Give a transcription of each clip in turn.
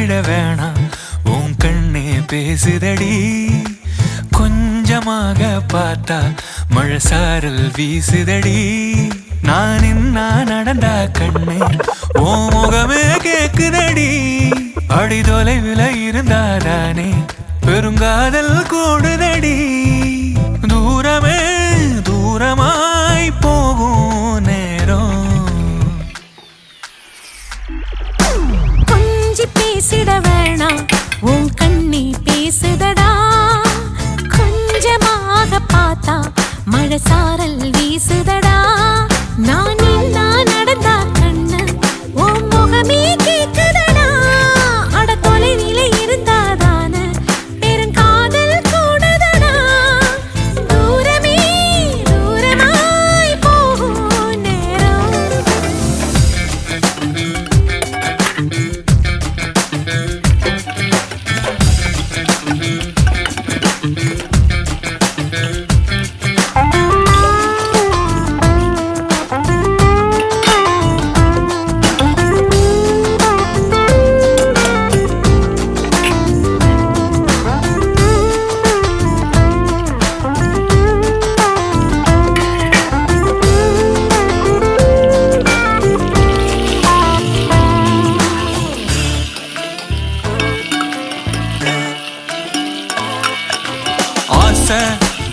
பேசிட வேணாம் உன் கண்ணே பேசுதடி கொஞ்சமாக பார்த்தா மழை சாரல் வீசுதடி நான் நின்னா நடந்தா கண்ணே ஓ முகமே கேக்குதடி அடி தொலைவில் இருந்தாதானே பெருங்காதல் கூடுதடி தூரமே தூரமாய் போகும் நேரம் கொஞ்சி பேசிட வேணாம் உன் கண்ணி பேசுதடா கொஞ்சமாக பார்த்தா மழை சாரல் வீசுதடா நான் நின்னா நடந்தா கண்ணு உன் முகமே கேக்குதடா அட தொலைவில இருந்தாதான பெருங்காதல் கூடுதடா தூரமே தூரமாய் போகும் நேரம்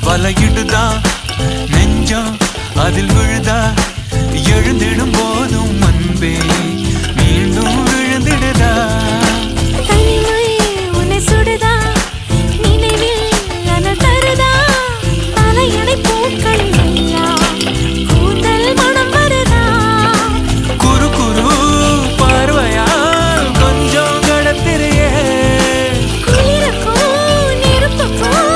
வலையிடுதா நெஞ்சம் அதில் விழுதா எழுந்திடும் போதும் அன்பே மீண்டும் விழுந்திடுதா தனிமை உன்னை சுடுதா நினைவில் அனல் தருதா தலையணை பூக்கள் எல்லாம் கூந்தல் மனம் வருதா குறு குறு பார்வையால் கொஞ்சம் கடத்திரையே குளிருக்கும் நெருப்புக்கும்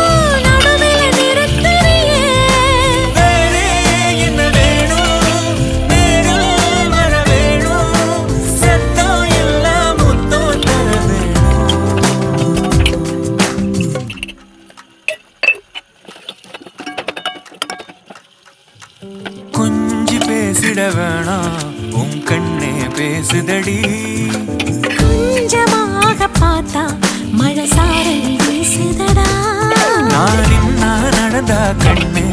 கொஞ்சி பேசிட வேணாம் உன் கண்ணே பேசுதடி கொஞ்சமாக பார்த்தா மழை சாரல் வீசுதடா நான் நடந்தா கண்ணே